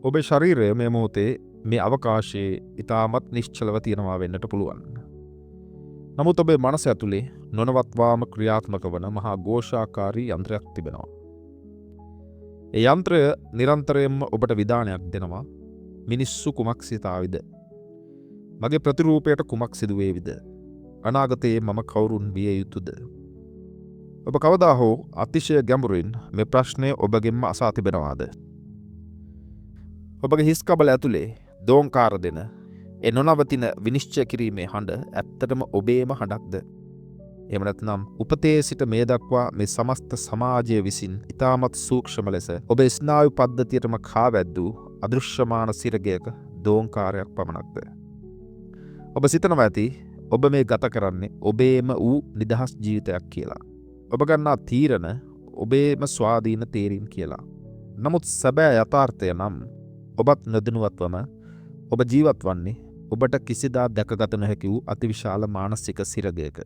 ඔබේ ශරීරය මේ මොහොතේ මේ අවකාශයේ ඉතාමත් නිශ්චලව තියෙනවා වෙන්නට පුළුවන්. නමුත් ඔබේ මනස ඇතුලේ නොනවත්වාම ක්‍රියාත්මක වන මහා ഘോഷාකාරී යන්ත්‍රයක් තිබෙනවා. ඒ යන්ත්‍රය නිරන්තරයෙන්ම ඔබට විධානයක් දෙනවා. මිනිස්සු කුමක් සිතාවිද? මගේ ප්‍රතිරූපයට කුමක් සිදුවේවිද? අනාගතයේ මම කවුරුන් විය යුතුද? ඔබ කවදා හෝ අතිශය ගැඹුරින් මේ ප්‍රශ්නය ඔබගෙන්ම අසා තිබෙනවාද? ඔබගේ හිස් කබල ඇතුලේ දෝංකාර දෙන ඒ නොනවතින විනිශ්චය කිරීමේ හඬ ඇත්තටම ඔබේම හඬක්ද? එහෙම නැත්නම් උපතේ සිට මේ දක්වා මේ සමස්ත සමාජය විසින් ඉතාමත් සූක්ෂම ලෙස ඔබේ ස්නායු පද්ධතියටම කාවැද්දූ අදෘශ්‍යමාන සිරගයක දෝංකාරයක් පමණක්ද? ඔබ සිතනවා ඇති ඔබ මේ ගත කරන්නේ ඔබේම වූ නිදහස් ජීවිතයක් කියලා. ඔබ ගන්නා තීරණ ඔබේම ස්වාධීන තීරීම් කියලා. නමුත් සැබෑ යථාර්ථය නම් ඔබත් නොදැනුවත්වම ඔබ ජීවත් වන්නේ ඔබට කිසිදා දැකගත නොහැකි වූ අතිවිශාල මානසික සිරගයක.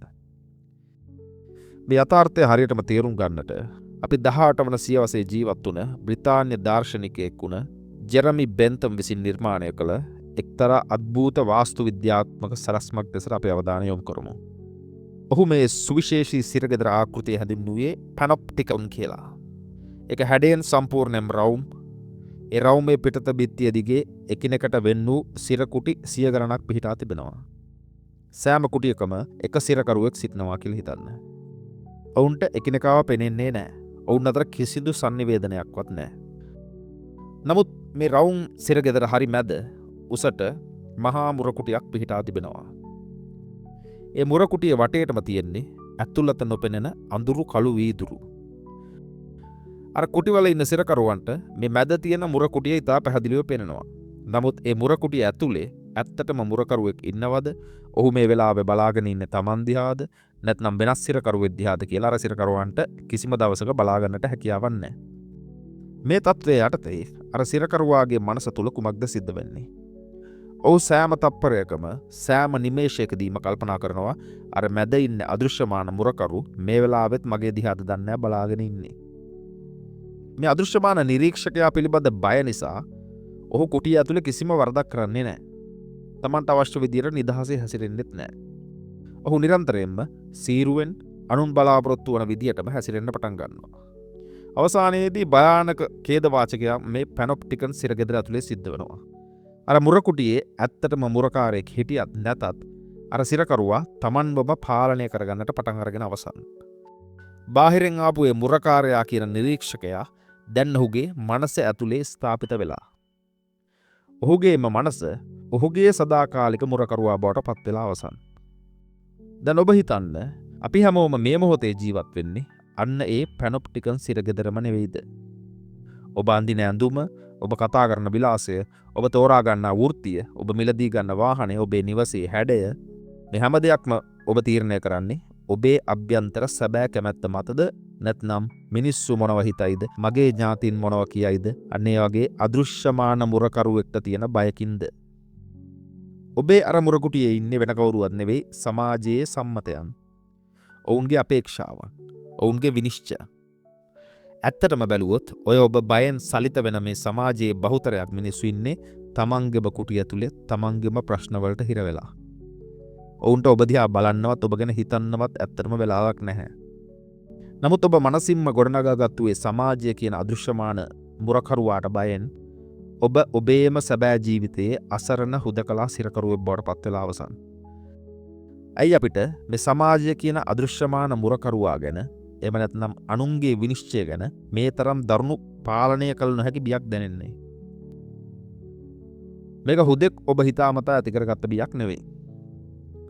මේ යථාර්ථය හරියටම තේරුම් ගන්නට අපි 18 වන සියවසේ ජීවත් වුණ බ්‍රිතාන්‍ය දාර්ශනිකයෙක් වුණ ජෙරමි බෙන්තම් විසින් නිර්මාණය කළ එක්තරා අද්භූත වාස්තු විද්‍යාත්මක සලස්මක් දෙසට අපි අවධානය යොමු කරමු. ඔහු මේ සුවිශේෂී සිරගෙදර ආකෘතිය හැඳින්වුවේ පැනොප්ටිකන් කියලා. ඒක හැඩයෙන් සම්පූර්ණයෙන්ම රවුම්. ඒ රවුමේ පිටත බිත්තිය දිගේ එකිනෙකට වෙන් වූ සිරකුටි 100 ගණනක් පිහිටා තිබෙනවා. සෑම කුටියකම එක සිරකරුවෙක් සිටිනවා කියලා හිතන්න. ඔවුන්ට එකිනෙකාව පෙනෙන්නේ නැහැ. ඔවුන් අතර කිසිදු sannivedanaයක්වත් නැහැ. නමුත් මේ රවුම් සිරගෙදර හරි මැද උසට මහා මුරකුටියක් පිහිටා තිබෙනවා. ඒ මුරකුටිය වටේටම තියෙන්නේ ඇතුළත නොපෙනෙන අඳුරු කළු වීදුරු. අර කුටිවල ඉන්න සිරකරුවන්ට මේ මැද තියෙන මුරකුටිය ඉතා පැහැදිලිව පෙනෙනවා. නමුත් ඒ මුරකුටිය ඇතුලේ ඇත්තටම මුරකරුවෙක් ඉන්නවද? ඔහු මේ වෙලාවේ බලාගෙන ඉන්නේ Taman දිහාද? නැත්නම් වෙනස් සිරකරුවෙක් දිහාද කියලා අර සිරකරුවන්ට කිසිම දවසක බලාගන්නට හැකියාවක් නැහැ. මේ තත්ත්වයේ යටතේ අර සිරකරුවාගේ මනස තුල කුමක්ද සිද්ධ වෙන්නේ? ඔහු සෑම තප්පරයකම සෑම නිමේෂයකදීම කල්පනා කරනවා අර මැද ඉන්න අදෘශ්‍යමාන මුරකරු මේ වෙලාවෙත් මගේ දිහාද දන්නේ බලාගෙන ඉන්නේ. මේ අදෘශ්‍යමාන නිරීක්ෂකයා පිළිබඳ බය නිසා ඔහු කුටිය ඇතුලේ කිසිම වරදක් කරන්නේ නැහැ. Tamanට අවශ්‍ය විදියට නිදහසේ හැසිරෙන්නෙත් නැහැ. ඔහු නිරන්තරයෙන්ම සීරුවෙන් අනුන් බලාපොරොත්තු වන විදියටම හැසිරෙන්න පටන් ගන්නවා. අවසානයේදී භයානක ඛේදවාචකයක් මේ පැනොප්ටිකන් සිරගෙදර ඇතුලේ සිද්ධ වෙනවා. අර මුරකුටියේ ඇත්තටම මුරකාරයෙක් හිටියත් නැතත් අර සිරකරුවා Tamanවම පාලනය කරගන්නට පටන් අරගෙන අවසන්. බාහිරින් ආපු ඒ මුරකාරයා කියන නිරීක්ෂකයා දැන් ඔහුගේ මනස ඇතුලේ ස්ථාපිත වෙලා. ඔහුගේම මනස ඔහුගේ සදාකාලික මුරකරුවා බවට පත් වෙලා අවසන්. දැන් ඔබ හිතන්න අපි හැමෝම මේ මොහොතේ ජීවත් වෙන්නේ අන්න ඒ පැනොප්ටිකන් සිරගෙදරම නෙවෙයිද? ඔබ අඳින ඇඳුම, ඔබ කතා කරන විලාසය, ඔබ තෝරා ගන්නා වෘත්තිය, ඔබ මිලදී ගන්න වාහනය, ඔබේ නිවසේ හැඩය, මේ හැම දෙයක්ම ඔබ තීරණය කරන්නේ ඔබේ අභ්‍යන්තර සැබෑ කැමැත්ත මතද? නැත්නම් මිනිස්සු මොනව හිතයිද? මගේ ඥාතින් මොනව කියයිද? අන්නේ වගේ අදෘශ්‍යමාන මුරකරුවෙක්ට තියෙන බයකින්ද? ඔබේ අර මුරකුටියේ ඉන්නේ වෙන කවුරුවත් නෙවෙයි සමාජයේ සම්මතයන්. ඔවුන්ගේ අපේක්ෂාවන්, ඔවුන්ගේ විනිශ්චය. ඇත්තටම බැලුවොත් ඔය ඔබ බයෙන් සලිත වෙන මේ සමාජයේ බහුතරයක් මිනිස්සු ඉන්නේ තමන්ගේම කුටිය ඇතුලේ තමන්ගේම ප්‍රශ්නවලට හිර වෙලා. ඔවුන්ට ඔබ දිහා බලන්නවත් ඔබ ගැන හිතන්නවත් ඇත්තටම වෙලාවක් නැහැ. නමුත් ඔබ මනසින්ම ගොඩනගාගත්තු ඒ සමාජය කියන අදෘශ්‍යමාන මුරකරුවාට බයෙන් ඔබ ඔබේම සැබෑ ජීවිතයේ අසරණ හුදකලා සිරකරුවෙක් බවට පත් වෙලා අවසන්. ඇයි අපිට මේ සමාජය කියන අදෘශ්‍යමාන මුරකරුවා ගැන එහෙම නැත්නම් අනුන්ගේ විනිශ්චය ගැන මේ තරම් දරුණු පාලනය කළ නොහැකි බියක් දැනෙන්නේ? මේක හුදෙක් ඔබ හිතාමතා ඇති කරගත්ත බියක් නෙවෙයි.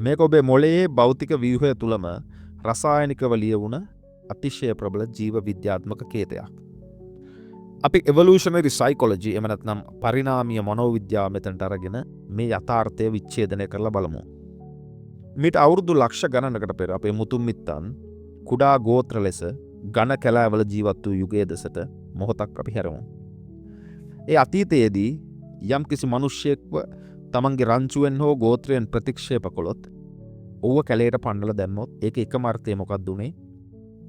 මේක ඔබේ මොළයේ භෞතික ව්‍යුහය තුලම රසායනිකව ලියවුණ අතිශය ප්‍රබල ජීව විද්‍යාත්මක කේතයක්. අපි එවලූෂනරි සයිකොලොජි එහෙම නැත්නම් පරිණාමීය මනෝවිද්‍යාව මෙතනට අරගෙන මේ යථාර්ථය විච්ඡේදනය කරලා බලමු. මීට අවුරුදු ලක්ෂ ගණනකට පෙර අපේ මුතුන් මිත්තන් කුඩා ගෝත්‍ර ලෙස ඝන කැලෑවල ජීවත් වූ යුගයේ දෙසට මොහොතක් අපි හැරෙමු. ඒ අතීතයේදී යම් කිසි මිනිසෙක්ව තමන්ගේ රංචුවෙන් හෝ ගෝත්‍රයෙන් ප්‍රතික්ෂේප කළොත් ඌව කැලේට පන්නලා දැම්මොත් ඒක එකම අර්ථය මොකක්ද උනේ?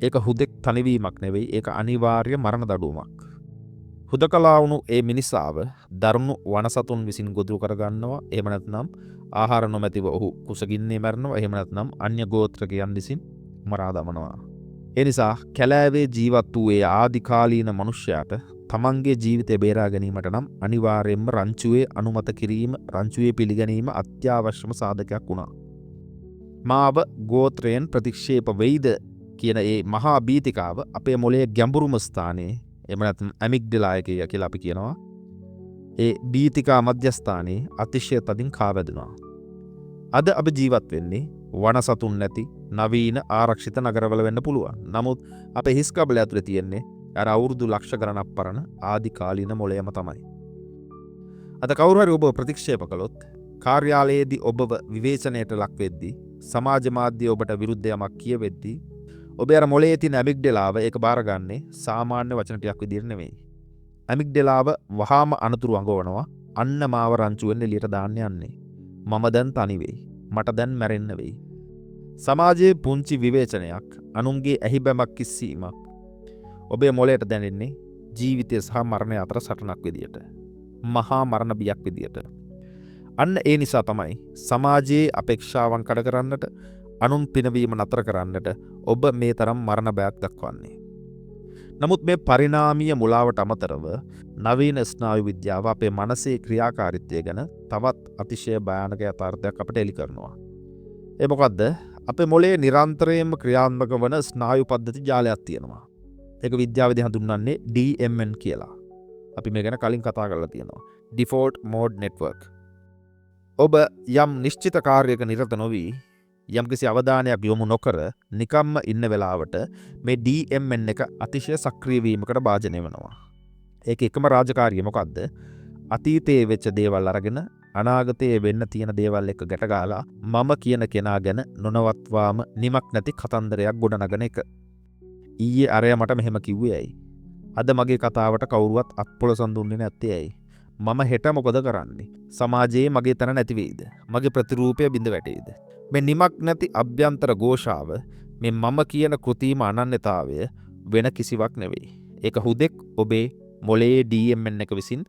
ඒක හුදෙක් තනිවීමක් නෙවෙයි, ඒක අනිවාර්ය මරණ දඬුවමක්. හුදකලා වුණු ඒ මිනිසාව දරුණු වනසතුන් විසින් ගොදුරු කරගන්නවා. එහෙම නැත්නම් ආහාර නොමැතිව ඔහු කුසගින්නේ මැරෙනවා. එහෙම නැත්නම් අන්‍ය ගෝත්‍රකයන් විසින් මරා දමනවා. ඒ නිසා කැලෑවේ ජීවත් වූ ඒ ආදිකාලීන මනුෂ්‍යයාට තමන්ගේ ජීවිතය බේරා ගැනීමට නම් අනිවාර්යයෙන්ම රංචුවේ අනුමත කිරීම, රංචුවේ පිළිගැනීම අත්‍යවශ්‍යම සාධකයක් වුණා. මාව ගෝත්‍රයෙන් ප්‍රතික්ෂේප වෙයිද කියන ඒ මහා බීතිකාව අපේ මොළයේ ගැඹුරුම ස්ථානයේ, එහෙම නැත්නම් ඇමිග්ඩලායකය කියලා අපි කියනවා, ඒ බීතිකා මධ්‍යස්ථානයේ අතිශය තදින් කාවැදුනා. අද අපි ජීවත් වෙන්නේ වනසතුන් නැති නවීන ආරක්ෂිත නගරවල වෙන්න පුළුවන්. නමුත් අපේ හිස් කබල ඇතුලේ තියෙන්නේ අර අවුරුදු ලක්ෂ ගණනක් පරණ ආදිකාලීන මොළයම තමයි. අද කවුරු හරි ඔබ ප්‍රතික්ෂේප කළොත්, කාර්යාලයේදී ඔබව විවේචනයට ලක් වෙද්දී, සමාජ මාධ්‍ය ඔබට විරුද්ධ යමක් කියවෙද්දී, ඔබේ අර මොළයේ තියෙන ඇමිග්ඩලාව ඒක බාරගන්නේ සාමාන්‍ය වචන ටිකක් විදිහට නෙමෙයි. ඇමිග්ඩලාව වහාම අනතුරු අඟවනවා. අන්න මාව රංචුවෙන් එළියට දාන්න යන්නේ. මම දැන් තනි වෙයි. මට දැන් මැරෙන්න වෙයි. සමාජයේ පුංචි විවේචනයක්, අනුන්ගේ ඇහිබැමක් කිස්සීමක් ඔබේ මොළයට දැනෙන්නේ ජීවිතය සහ මරණය අතර සටනක් විදියට. මහා මරණ බියක් විදියට. අන්න ඒ නිසා තමයි සමාජයේ අපේක්ෂාවන් කඩ කරන්නට, අනුන් පිනවීම නතර කරන්නට ඔබ මේ තරම් මරණ බයක් දක්වන්නේ. නමුත් මේ පරිණාමීය මුලාවට අමතරව නවීන ස්නායු විද්‍යාව අපේ මනසේ ක්‍රියාකාරීත්වය ගැන තවත් අතිශය භයානක යථාර්ථයක් අපට එලි කරනවා. ඒ මොකද්ද? අපේ මොළයේ නිරන්තරයෙන්ම ක්‍රියාත්මක වන ස්නායු පද්ධති ජාලයක් තියෙනවා. ඒක විද්‍යාවේදී හඳුන්වන්නේ DMN කියලා. අපි මේ ගැන කලින් කතා කරලා තියෙනවා. Default Mode Network. ඔබ යම් නිශ්චිත කාර්යයක නිරත නොවී, යම්කිසි අවධානයක් යොමු නොකර නිකම්ම ඉන්න වෙලාවට මේ DMN එක අතිශය සක්‍රිය වීමකට භාජනය වෙනවා. ඒක එකම රාජකාරිය මොකද්ද? අතීතයේ වෙච්ච දේවල් අරගෙන අනාගතයේ වෙන්න තියෙන දේවල් එක්ක ගැට ගහලා මම කියන කෙනා ගැන නොනවත්වාම නිමක් නැති කතන්දරයක් ගොඩනගන එක. ඊයේ අරයා මට මෙහෙම කිව්වේ ඇයි? අද මගේ කතාවට කවුරුවත් අත්පොලසන් දුන්නේ නැත්තේ ඇයි? මම හෙට මොකද කරන්නේ? සමාජයේ මගේ තැන නැති වෙයිද? මගේ ප්‍රතිරූපය බිඳ වැටෙයිද? මේ නිමක් නැති අභ්‍යන්තර ഘോഷාව, මේ මම කියන කෘතිම අනන්‍යතාවය වෙන කිසිවක් නෙවෙයි. ඒක හුදෙක් ඔබේ මොළයේ DMN එක විසින්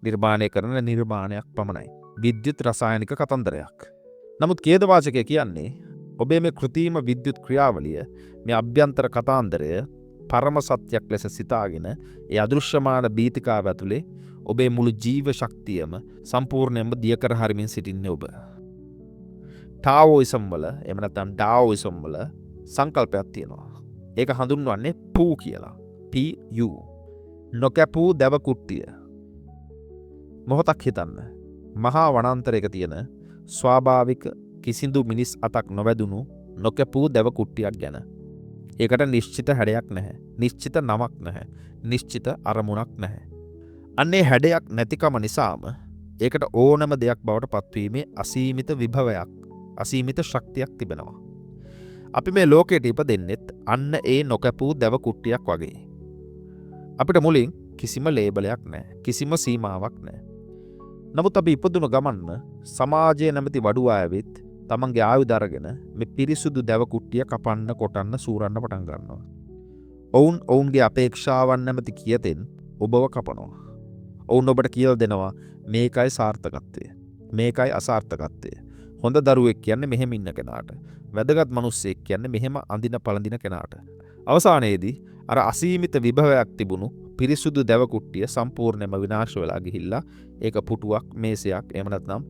නිර්මාණය කරන නිර්මාණයක් පමණයි. විද්‍යුත් රසායනික කතන්දරයක්. නමුත් ඛේදවාචකය කියන්නේ ඔබේ මේ කෘතිම විද්‍යුත් ක්‍රියාවලිය, මේ අභ්‍යන්තර කතාන්දරය පරම සත්‍යයක් ලෙස සිතාගෙන ඒ අදෘශ්‍යමාන බීතිකාව ඇතුලේ ඔබේ මුළු ජීව ශක්තියම සම්පූර්ණයෙන්ම දිය කර හරිමින් සිටින්නේ ඔබ. ටාවෝයිසම් වල, එහෙම නැත්නම් ඩාවෝයිසම් වල සංකල්පයක් තියෙනවා. ඒක හඳුන්වන්නේ පූ කියලා. PU. නොකැපූ දැව කුට්ටිය. මොහොතක් හිතන්න. මහා වනාන්තරයක තියෙන ස්වාභාවික කිසිදු මිනිස් අතක් නොවැදුණු නොකැපූ දැව කුට්ටියක් ගැන. ඒකට නිශ්චිත හැඩයක් නැහැ. නිශ්චිත නමක් නැහැ. නිශ්චිත අරමුණක් නැහැ. අන්නේ හැඩයක් නැතිකම නිසාම ඒකට ඕනම දෙයක් බවට පත්වීමේ අසීමිත විභවයක්, අසීමිත ශක්තියක් තිබෙනවා. අපි මේ ලෝකයට ඉපදෙන්නෙත් අන්න ඒ නොකැපූ දැව කුට්ටියක් වගේ. අපිට මුලින් කිසිම ලේබලයක් නැහැ. කිසිම සීමාවක් නැහැ. නමුත් අපි ඉපදුණු ගමන්ම සමාජයේ නැමැති වඩුවා ඇවිත් තමන්ගේ ආයුධ අරගෙන මේ පිරිසුදු දැව කුට්ටිය කපන්න, කොටන්න, සූරන්න පටන් ගන්නවා. ඔවුන් ඔවුන්ගේ අපේක්ෂාවන් නැමැති කියතෙන් ඔබව කපනවා. ඔවුන් ඔබට කියලා දෙනවා මේකයි සාර්ථකත්වය, මේකයි අසාර්ථකත්වය. හොඳ දරුවෙක් කියන්නේ මෙහෙම ඉන්න කෙනාට, වැදගත් මිනිස්සෙක් කියන්නේ මෙහෙම අඳින පළඳින කෙනාට. අවසානයේදී අර අසීමිත විභවයක් තිබුණු පිරිසුදු දැව කුට්ටිය සම්පූර්ණයෙන්ම විනාශ වෙලා ගිහිල්ලා ඒක පුටුවක්, මේසයක්, එහෙම නැත්නම්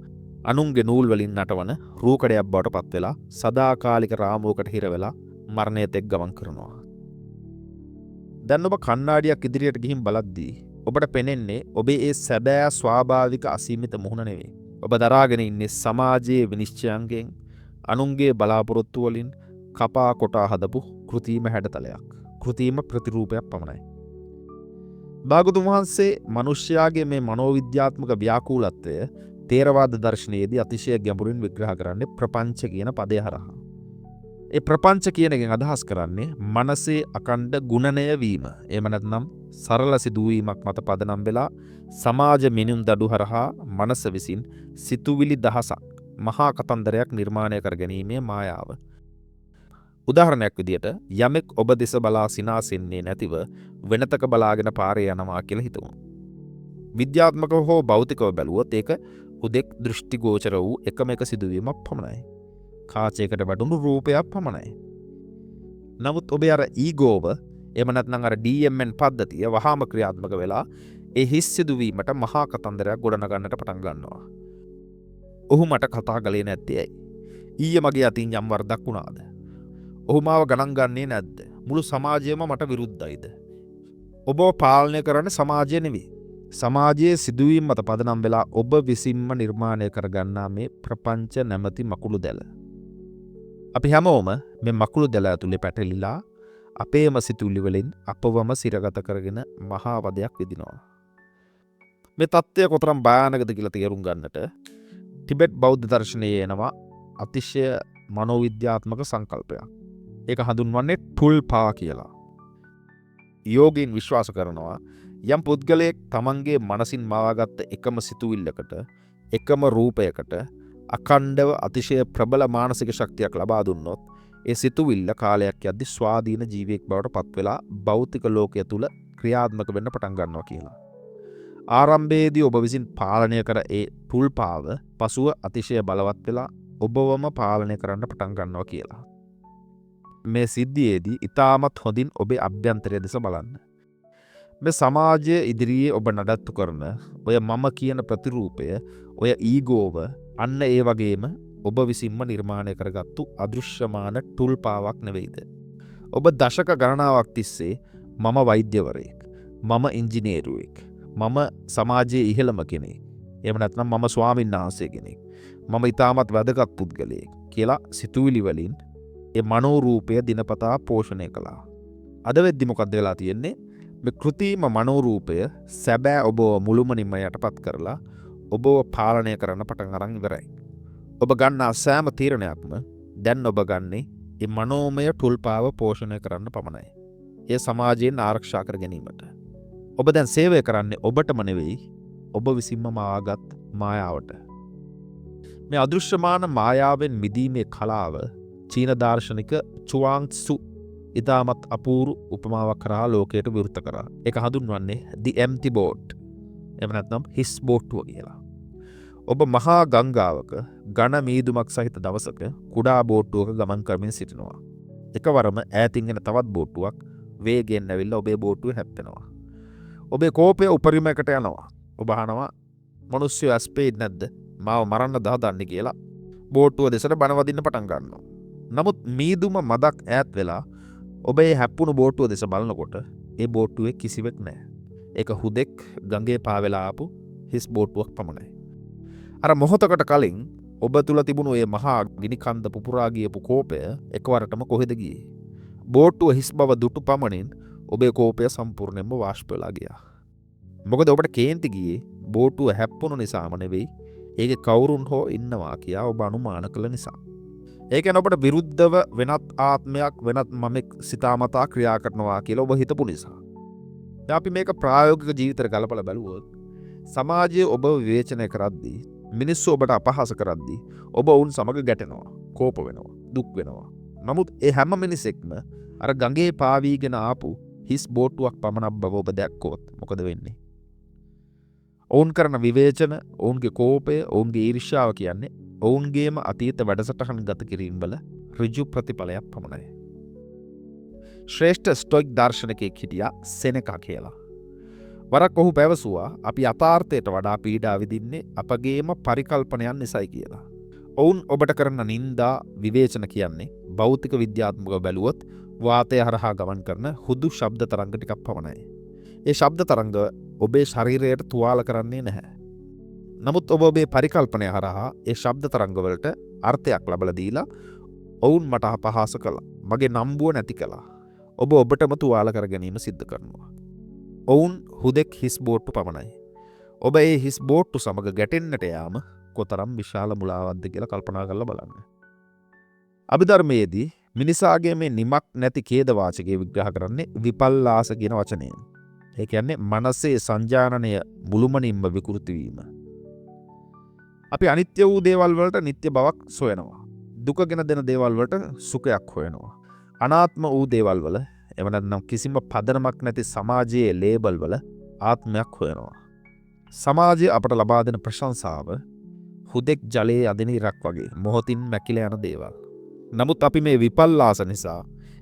අනුන්ගේ නූල් වලින් නටවන රූකඩයක් බවට පත් වෙලා සදාකාලික රාමුවකට හිර වෙලා මරණයට එක් ගමන් කරනවා. දැන් ඔබ කණ්ණාඩියක් ඉදිරියට ගිහින් බලද්දී ඔබට පෙනෙන්නේ ඔබේ ඒ සැබෑ ස්වාභාවික අසීමිත මුහුණ නෙවෙයි. ඔබ දරාගෙන ඉන්නේ සමාජයේ විනිශ්චයන්ගෙන්, අනුන්ගේ බලාපොරොත්තු වලින් කපා කොටා හදපු කෘතිම හැඩතලයක්, කෘතිම ප්‍රතිරූපයක් පමණයි. භාගතුන් වහන්සේ මනුෂ්‍යයාගේ මේ මනෝවිද්‍යාත්මක ව්‍යාකූලත්වය තේරවාද දර්ශනයේදී අතිශය ගැඹුරින් විග්‍රහ කරන්නේ ප්‍රපංච කියන පදය හරහා. ඒ ප්‍රපංච කියන එකෙන් අදහස් කරන්නේ මනසේ අකණ්ඩ ගුණනය වීම. එහෙම නැත්නම් සරල සිදුවීමක් මත පදනම් වෙලා සමාජ මිනුම් දඩු හරහා මනස විසින් සිතුවිලි දහසක් මහා කතන්දරයක් නිර්මාණය කර ගැනීමේ මායාව. උදාහරණයක් විදියට යමෙක් ඔබ දෙස බලා සිනාසෙන්නේ නැතිව වෙනතක බලාගෙන පාරේ යනවා කියලා හිතමු. විද්‍යාත්මකව හෝ භෞතිකව බැලුවොත් ඒක හුදෙක් දෘෂ්ටිගෝචර වූ එකම එක සිදුවීමක් පමණයි. කාචයකට වැටුණු රූපයක් පමණයි. නමුත් ඔබේ අර ඊගෝව එහෙම නැත්නම් අර DMN පද්ධතිය වහාම ක්‍රියාත්මක වෙලා ඒ හිස් සිදුවීමට මහා කතන්දරයක් ගොඩනගන්නට පටන් ගන්නවා. ඔහු මට කතා කළේ නැත්තේ ඇයි? ඊයේ මගේ අතින් යම් වරදක් වුණාද? ඔහු මාව ගණන් ගන්නේ නැද්ද? මුළු සමාජයම මට විරුද්ධයිද? ඔබව පාලනය කරන්නේ සමාජය නෙවෙයි. සමාජයේ සිදුවීම් මත පදනම් වෙලා ඔබ විසින්ම නිර්මාණය කරගන්නා මේ ප්‍රපංච නැමැති මකුළු දැල. අපි හැමෝම මේ මකුළු දැල ඇතුලේ පැටලිලා අපේම සිතුවිලි වලින් අපවම සිරගත කරගෙන මහා වදයක් විඳිනවා. මේ தත්ත්වය කොතරම් භයානකද කියලා තේරුම් ගන්නට ටිබෙට් බෞද්ධ දර්ශනයේ එනවා අතිශය මනෝවිද්‍යාත්මක සංකල්පයක්. ඒක හඳුන්වන්නේ ටුල්පා කියලා. යෝගීන් විශ්වාස කරනවා යම් පුද්ගලයෙක් තමන්ගේ මනසින් මවාගත්ත එකම සිතුවිල්ලකට එකම රූපයකට අඛණ්ඩව අතිශය ප්‍රබල මානසික ශක්තියක් ලබා දුන්නොත් ඒ සිතුවිල්ල කාලයක් යද්දි ස්වාධීන ජීවියෙක් බවට පත් වෙලා භෞතික ලෝකය තුල ක්‍රියාත්මක වෙන්න පටන් ගන්නවා කියලා. ආරම්භයේදී ඔබ විසින් පාලනය කර ඒ ටුල්පාව පසුව අතිශය බලවත් වෙලා ඔබවම පාලනය කරන්න පටන් ගන්නවා කියලා. මේ සිද්ධියේදී ඊටමත් හොඳින් ඔබේ අභ්‍යන්තරය දෙස බලන්න. මේ සමාජය ඉදිරියේ ඔබ නඩත්තු කරන ඔය මම කියන ප්‍රතිරූපය, ඔය ඊගෝව අන්න ඒ වගේම ඔබ විසින්ම නිර්මාණය කරගත්තු අදෘශ්‍යමාන ටුල්පාවක් නෙවෙයිද? ඔබ දශක ගණනාවක් තිස්සේ මම වෛද්‍යවරයෙක්, මම ඉංජිනේරුවෙක්, මම සමාජයේ ඉහළම කෙනෙක්, එහෙම නැත්නම් මම ස්වාමීන් වහන්සේ කෙනෙක්, මම ඊටමත් වැදගත් පුද්ගලයෙක් කියලා සිතුවිලි වලින් ඒ මනෝරූපය දිනපතා පෝෂණය කළා. අද වෙද්දි මොකද්ද වෙලා තියෙන්නේ? මේ කෘතිම මනෝරූපය සැබෑ ඔබ මුළුමනින්ම යටපත් කරලා ඔබව පාලනය කරන්න පටන් අරන් ඉවරයි. ඔබ ගන්නා සෑම තීරණයක්ම දැන් ඔබ ගන්නේ මේ මනෝමය ටුල්පාව පෝෂණය කරන්න පමණයි. ඒ සමාජයෙන් ආරක්ෂා කර ගැනීමට. ඔබ දැන් සේවය කරන්නේ ඔබටම නෙවෙයි, ඔබ විසින්ම මාගත් මායාවට. මේ අදෘශ්‍යමාන මායාවෙන් මිදීමේ කලාව චීන දාර්ශනික චුවාං ත්සු ඉතාමත් අපූරු උපමාවක් කරා ලෝකයට විවෘත කරා. ඒක හඳුන්වන්නේ The Empty Boat. එහෙම නැත්නම් හිස් බෝට්ටුව කියලා. ඔබ මහා ගංගාවක ඝන මීදුමක් සහිත දවසක කුඩා බෝට්ටුවක ගමන් කරමින් සිටිනවා. එකවරම ඈතින් එන තවත් බෝට්ටුවක් වේගයෙන් ඇවිල්ලා ඔබේ බෝට්ටුවේ හැප්පෙනවා. ඔබේ කෝපය උපරිමයකට යනවා. ඔබ අහනවා මිනිස්සු ඇස්පේඩ් නැද්ද? මාව මරන්න දහදන්නේ කියලා බෝට්ටුව දෙසට බන වදින්න පටන් ගන්නවා. නමුත් මීදුම මදක් ඈත් වෙලා ඔබ ඒ හැප්පුණු බෝට්ටුව දෙස බලනකොට ඒ බෝට්ටුවේ කිසිවෙක් නැහැ. ඒක හුදෙක් ගඟේ පාවෙලා ආපු හිස් බෝට්ටුවක් පමණයි. අර මොහොතකට කලින් ඔබ තුල තිබුණු ඒ මහා ගිනි කන්ද පුපුරා ගියපු කෝපය එකවරටම කොහෙද ගියේ? බෝට්ටුව හිස් බව දුටු පමණින් ඔබේ කෝපය සම්පූර්ණයෙන්ම වාෂ්ප වෙලා ගියා. මොකද ඔබට කේන්ති ගියේ බෝට්ටුව හැප්පුණු නිසාම නෙවෙයි, ඒකේ කවුරුන් හෝ ඉන්නවා කියා ඔබ අනුමාන කළ නිසා. ඒ කියන්නේ ඔබට විරුද්ධව වෙනත් ආත්මයක්, වෙනත් මමෙක් සිතාමතා ක්‍රියා කරනවා කියලා ඔබ හිතපු නිසා. දැන් අපි මේක ප්‍රායෝගික ජීවිතේට ගලපලා බලුවොත් සමාජයේ ඔබ විවේචනය කරද්දී, මිනිස්සු ඔබට අපහාස කරද්දී ඔබ වුන් සමග ගැටෙනවා, කෝප වෙනවා, දුක් වෙනවා. නමුත් ඒ හැම මිනිසෙක්ම අර ගඟේ පාවීගෙන ආපු හිස් බෝට්ටුවක් පමණක් බව ඔබ දැක්කොත් මොකද වෙන්නේ? ඔවුන් කරන විවේචන, ඔවුන්ගේ කෝපය, ඔවුන්ගේ ඊර්ෂ්‍යාව කියන්නේ ඔවුන්ගේම අතීත වැඩසටහන් ගත කිරීම වල ඍජු ප්‍රතිඵලයක් පමණයි. ශ්‍රේෂ්ඨ ස්ටොයික් දාර්ශනිකයෙක් හිටියා සෙනෙකා කියලා. වරක් ඔහු පැවසුවා අපි යථාර්ථයට වඩා පීඩා විඳින්නේ අපගේම පරිකල්පනයන් නිසායි කියලා. ඔවුන් ඔබට කරන නින්දා, විවේචන කියන්නේ භෞතික විද්‍යාත්මකව බැලුවොත් වාතය හරහා ගමන් කරන හුදු ශබ්ද තරංග ටිකක් පමණයි. ඒ ශබ්ද තරංග ඔබේ ශරීරයට තුවාල කරන්නේ නැහැ. නමුත් ඔබ ඔබේ පරිකල්පනය හරහා ඒ ශබ්ද තරංගවලට අර්ථයක් ලබලා දීලා ඔවුන් මට අපහාස කළා. මගේ නම්බුව නැති කළා. ඔබ ඔබටම තුවාල කර ගැනීම සිද්ධ කරනවා. ඔවුන් හුදෙක් හිස් බෝට්ටු පමණයි. ඔබ ඒ හිස් බෝට්ටු සමග ගැටෙන්නට යාම කොතරම් විශාල මුලාවක්ද කියලා කල්පනා කරලා බලන්න. අභිධර්මයේදී මිනිසාගේ මේ නිමක් නැති ඛේද වාචකයේ විග්‍රහ කරන්නේ විපල්ලාස කියන වචනයෙන්. ඒ කියන්නේ මනසේ සංජානනය මුළුමනින්ම විකෘති වීම. අපි අනිත්‍ය වූ දේවල් වලට නිට්ටය බවක් සොයනවා. දුකගෙන දෙන දේවල් වලට සුඛයක් හොයනවා. අනාත්ම වූ දේවල් වල එව නැත්නම් කිසිම පදනමක් නැති සමාජයේ ලේබල් වල ආත්මයක් හොයනවා. සමාජය අපට ලබා දෙන ප්‍රශංසාව හුදෙක් ජලයේ අදින ඉරක් වගේ මොහොතින් මැකිලා යන දේවල්. නමුත් අපි මේ විපල්ලාස නිසා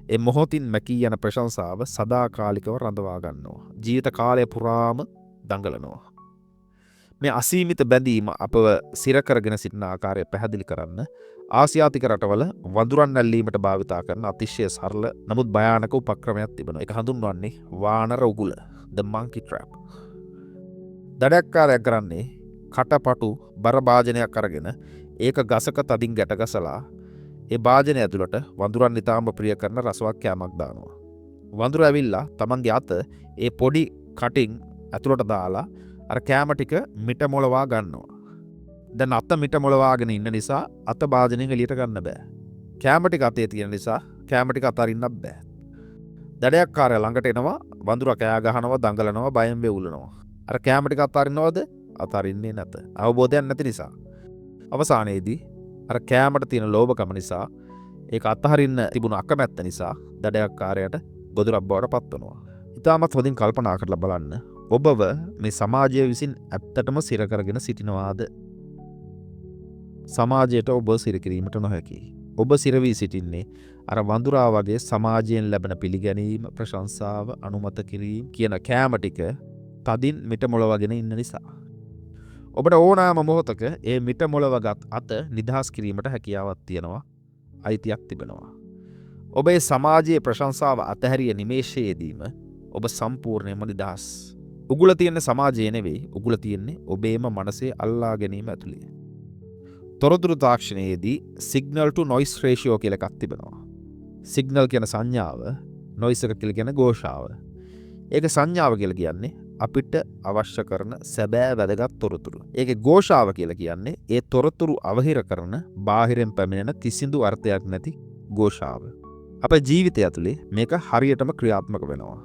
ඒ මොහොතින් මැකී යන ප්‍රශංසාව සදාකාලිකව රඳවා ගන්නවා. ජීවිත කාලය පුරාම දඟලනවා. මේ අසීමිත බැඳීම අපව සිර කරගෙන සිටින ආකාරය පැහැදිලි කරන්න ආසියාතික රටවල වඳුරන් ඇල්ලීමට භාවිතා කරන අතිශය සරල නමුත් භයානක උපක්‍රමයක් තිබෙනවා. ඒක හඳුන්වන්නේ වානර උගුල, the monkey trap. දඩයක්කාරයක් කරන්නේ කටපටු බර භාජනයක් අරගෙන ඒක ගසක තදින් ගැට ගසලා ඒ භාජනය ඇතුළට වඳුරන් ඉතාම ප්‍රිය කරන රසවත් කෑමක් දානවා. වඳුර ඇවිල්ලා තමන්ගේ අත ඒ පොඩි කටින් ඇතුළට දාලා අර කෑම ටික මිට මොලවා ගන්නවා. දැන් අත මිට මොලවාගෙන ඉන්න නිසා අත භාජනයෙන් එළියට ගන්න බෑ. කෑම ටික අතේ තියෙන නිසා කෑම ටික අතරින්නත් බෑ. දඩයක්කාරයා ළඟට එනවා, වඳුර කෑ ගහනවා, දඟලනවා, බයෙන් වෙවුලනවා. අර කෑම ටික අතරින්නවද? අතරින්නේ නැත. අවබෝධයක් නැති නිසා. අවසානයේදී අර කෑමට තියෙන ලෝභකම නිසා ඒක අතහරින්න තිබුණු අකමැත්ත නිසා දඩයක්කාරයාට ගොදුරක් බවට පත් වෙනවා. ඉතාමත් හොඳින් කල්පනා කරලා බලන්න. ඔබව මේ සමාජය විසින් ඇත්තටම සිර කරගෙන සිටිනවාද? සමාජයට ඔබ සිර කිරීමට නොහැකි. ඔබ සිර වී සිටින්නේ අර වඳුරා වගේ සමාජයෙන් ලැබෙන පිළිගැනීම, ප්‍රශංසාව, අනුමත කිරීම කියන කෑම ටික තදින් මිට මොලවගෙන ඉන්න නිසා. ඔබට ඕනෑම මොහොතක ඒ මිට මොලවගත් අත නිදහස් කිරීමට හැකියාවක් තියෙනවා, අයිතියක් තිබෙනවා. ඔබේ සමාජයේ ප්‍රශංසාව අතහැරිය නිමේෂයේදීම ඔබ සම්පූර්ණයෙන්ම නිදහස්. උගුල තියෙන්නේ සමාජයේ නෙවෙයි, උගුල තියෙන්නේ ඔබේම මනසේ අල්ලා ගැනීම ඇතුළේ. තොරතුරු තාක්ෂණයේදී සිග්නල් ටු නොයිස් රේෂියෝ කියලා එකක් තිබෙනවා. සිග්නල් කියන සංඥාව, නොයිස් එක කියලා කියන ഘോഷාව. ඒක සංඥාව කියලා කියන්නේ අපිට අවශ්‍ය කරන සැබෑ වැදගත් තොරතුරු. ඒකේ ഘോഷාව කියලා කියන්නේ ඒ තොරතුරු අවහිර කරන බාහිරෙන් පැමිණෙන කිසිදු අර්ථයක් නැති ഘോഷාව. අපේ ජීවිතය ඇතුලේ මේක හරියටම ක්‍රියාත්මක වෙනවා.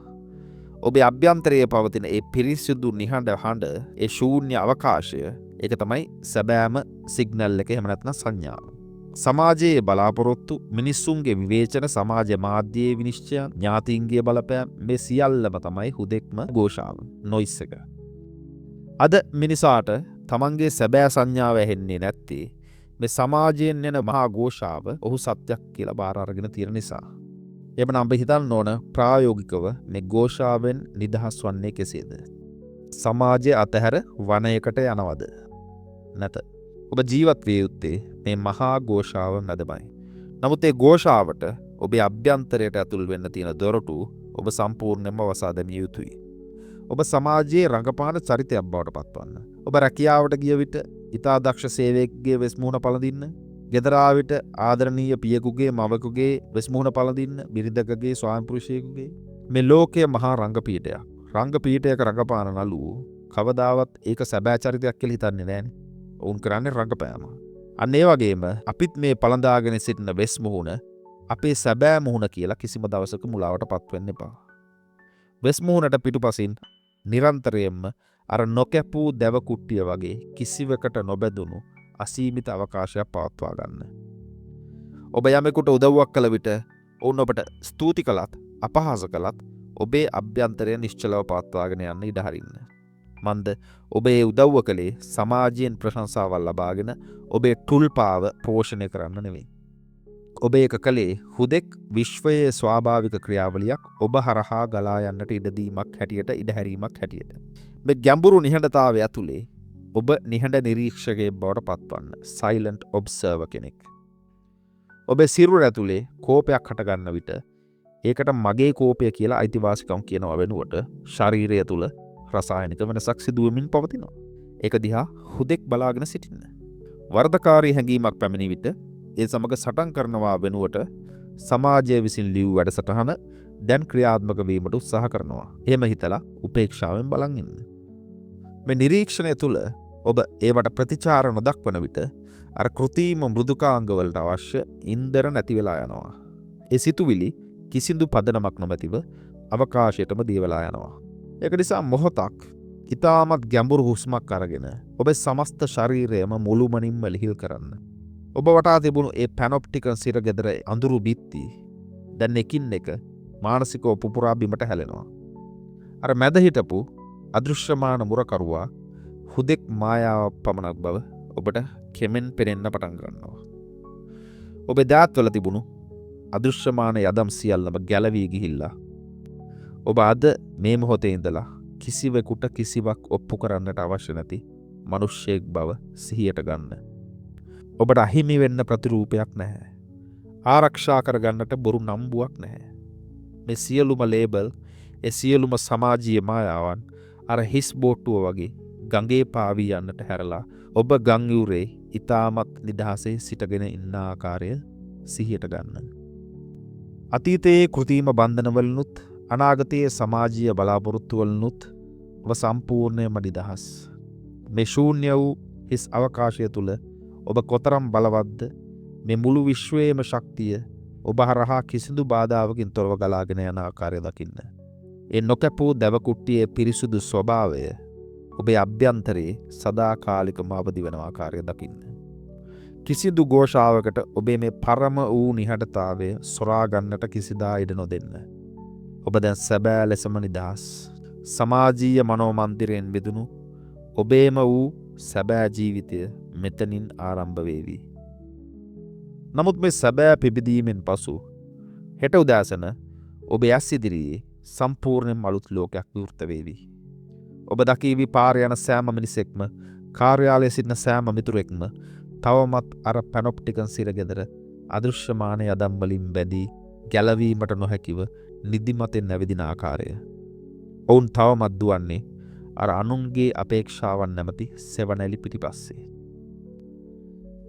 ඔබේ අභ්‍යන්තරයේ පවතින ඒ පිරිසිදු නිහඬ හඬ, ඒ ශූන්‍ය අවකාශය, ඒක තමයි සැබෑම සිග්නල් එක, එහෙම නැත්නම් සංඥාව. සමාජයේ බලාපොරොත්තු, මිනිස්සුන්ගේ විවේචන, සමාජ මාධ්‍යයේ විනිශ්චයන්, ඥාතීන්ගේ බලපෑම්, මේ සියල්ලම තමයි හුදෙක්ම ഘോഷාව, නොයිස් එක. අද මිනිසාට තමන්ගේ සැබෑ සංඥාව ඇහෙන්නේ නැත්තේ මේ සමාජයෙන් එන මහා ഘോഷාව ඔහු සත්‍යක් කියලා බාර අරගෙන තියෙන නිසා. එබනම් අපි හිතන්න ඕන ප්‍රායෝගිකව මේ ഘോഷාවෙන් නිදහස් වන්නේ කෙසේද? සමාජය අතහැර වනයකට යනවද? නැත. ඔබ ජීවත් විය යුත්තේ මේ මහා ഘോഷාව මැදමයි. නමුත් ඒ ഘോഷාවට ඔබේ අභ්‍යන්තරයට ඇතුල් වෙන්න තියෙන දොරටු ඔබ සම්පූර්ණයෙන්ම වසා දැමිය යුතුයි. ඔබ සමාජයේ රඟපාන චරිතයක් බවට පත්වන්න. ඔබ රැකියාවට ගිය විට ඉතා දක්ෂ සේවකයෙක්ගේ වෙස් මුහුණ පළඳින්න, ගෙදර ආවිට ආදරණීය පියෙකුගේ, මවකුගේ වෙස් මුහුණ පළඳින්න, බිරිඳකගේ, ස්වාමිපුරුෂයෙකුගේ. මේ ලෝකයේ මහා රංගපීඨයක්. රංගපීඨයක රඟපාන නළුවෝ කවදාවත් ඒක සැබෑ චරිතයක් කියලා හිතන්නේ නැහැනේ. ඔවුන් කරන්නේ රංගපෑම. අන්න ඒ වගේම අපිත් මේ පළඳාගෙන සිටින වෙස් මුහුණ අපේ සැබෑ මුහුණ කියලා කිසිම දවසක මුලාවට පත් වෙන්න එපා. වෙස් මුහුණට පිටුපසින් නිරන්තරයෙන්ම අර නොකැපූ දැව කුට්ටිය වගේ කිසිවකට නොබැඳුණු අසීමිත අවකාශයක් පවත්වා ගන්න. ඔබ යමෙකුට උදව්වක් කළ විට ඔවුන් ඔබට ස්තුති කළත් අපහාස කළත් ඔබේ අභ්‍යන්තරය නිශ්චලව පවත්වාගෙන යන්න ඉඩ හරින්න. මන්ද ඔබේ උදව්ව කළේ සමාජයෙන් ප්‍රශංසාවල් ලබාගෙන ඔබේ ටුල්පාව පෝෂණය කරන්න නෙවෙයි. ඔබ ඒක කළේ හුදෙක් විශ්වයේ ස්වාභාවික ක්‍රියාවලියක් ඔබ හරහා ගලා යන්නට ඉඩදීමක් හැටියට, ඉඩහැරීමක් හැටියට. මේ ගැඹුරු නිහඬතාවය ඇතුලේ ඔබ නිහඬ නිරීක්ෂකයෙක් බවට පත්වන්න. සයිලන්ට් ඔබ්සර්වර් කෙනෙක්. ඔබේ සිරුර ඇතුලේ කෝපයක් හටගන්න විට ඒකට මගේ කෝපය කියලා අයිතිවාසිකම් කියනවා වෙනුවට ශරීරය තුල රසායනික වෙනසක් සිදුවමින් පවතිනවා. ඒක දිහා හුදෙක් බලාගෙන සිටින්න. වර්ධකාරී හැඟීමක් පැමිණි විට ඒ සමග සටන් කරනවා වෙනුවට සමාජය විසින් ලියූ වැඩසටහන දැන් ක්‍රියාත්මක වීමට උත්සාහ කරනවා. එහෙම හිතලා උපේක්ෂාවෙන් බලන් ඉන්න. මේ නිරීක්ෂණය තුළ ඔබ ඒවට ප්‍රතිචාර නොදක්වන විට අර කෘත්‍රිම මෘදුකාංග වලට අවශ්‍ය ඉන්ධන නැති වෙලා යනවා. ඒ සිතුවිලි කිසිදු පදනමක් නොමැතිව අවකාශයටම දිය වෙලා යනවා. ඒක නිසා මොහොතක් ඉතාමත් ගැඹුරු හුස්මක් අරගෙන ඔබේ සමස්ත ශරීරයම මුළුමනින්ම ලිහිල් කරන්න. ඔබ වටා තිබුණු ඒ පැනොප්ටිකන් සිර ගෙදර අඳුරු බිත්ති දැන් එකින් එක මානසිකව පුපුරා බිමට හැලෙනවා. අර මැද හිටපු අදෘශ්‍යමාන මුරකරුවා හුදෙක් මායාවක් පමණක් බව ඔබට කෙමෙන් පෙනෙන්න පටන් ගන්නවා. ඔබේ දෑත්වල තිබුණු අදෘශ්‍යමාන යදම් සියල්ලම ගැලවී ගිහිල්ලා ඔබ අද මේ මොහොතේ ඉඳලා කිසිවෙකුට කිසිවක් ඔප්පු කරන්නට අවශ්‍ය නැති මනුෂ්‍යයෙක් බව සිහියට ගන්න. ඔබට අහිමි වෙන්න ප්‍රතිරූපයක් නැහැ. ආරක්ෂා කරගන්නට බොරු නම්බුවක් නැහැ. මේ සියලුම ලේබල්, ඒ සියලුම සමාජීය මායාවන් අර හිස් බෝට්ටුව වගේ ගඟේ පාවී යන්නට හැරලා ඔබ ගං යුරේ ඊටමත් නිදහසේ සිටගෙන ඉන්න ආකාරය සිහියට ගන්න. අතීතයේ කෘතිම බන්ධනවලුත් අනාගතයේ සමාජීය බලාපොරොත්තුවලුත් ඔබ සම්පූර්ණයෙන්ම නිදහස්. මේ ශූන්‍ය වූ හිස් අවකාශය තුල ඔබ කොතරම් බලවත්ද? මේ මුළු විශ්වයේම ශක්තිය ඔබ හරහා කිසිදු බාධාවකින් තොරව ගලාගෙන යන ආකාරය දකින්න. ඒ නොකැපූ දැවකුට්ටියේ පිරිසුදු ස්වභාවය ඔබේ අභ්‍යන්තරයේ සදාකාලිකම අවදි වෙන ආකාරය දකින්න. කිසිදු ഘോഷාවකට ඔබේ මේ පරම වූ නිහඬතාවය සොරා ගන්නට කිසිදා ඉඩ නොදෙන්න. ඔබ දැන් සැබෑ ලෙසම නිදහස්. සමාජීය මනෝමන්දිරයෙන් බෙදුණු ඔබේම වූ සැබෑ ජීවිතය මෙතනින් ආරම්භ වේවි. නමුත් මේ සැබෑ පිබිදීමෙන් පසු හෙට උදෑසන ඔබේ ඇස් ඉදිරියේ සම්පූර්ණයෙන්ම අලුත් ලෝකයක් විවෘත වේවි. ඔබ දකීවි පාරේ යන සෑම මිනිසෙක්ම, කාර්යාලයේ සිටින සෑම මිතුරෙක්ම තවමත් අර පැනොප්ටිකන් සිරගෙදර අදෘශ්‍යමාන යදම් වලින් බැඳී ගැලවීමට නොහැකිව නිදිමතෙන් නැවිදින ආකාරය. ඔවුන් තවමත් දුවන්නේ අර අනුන්ගේ අපේක්ෂාවන් නැමැති සෙවණැලි පිටිපස්සේ.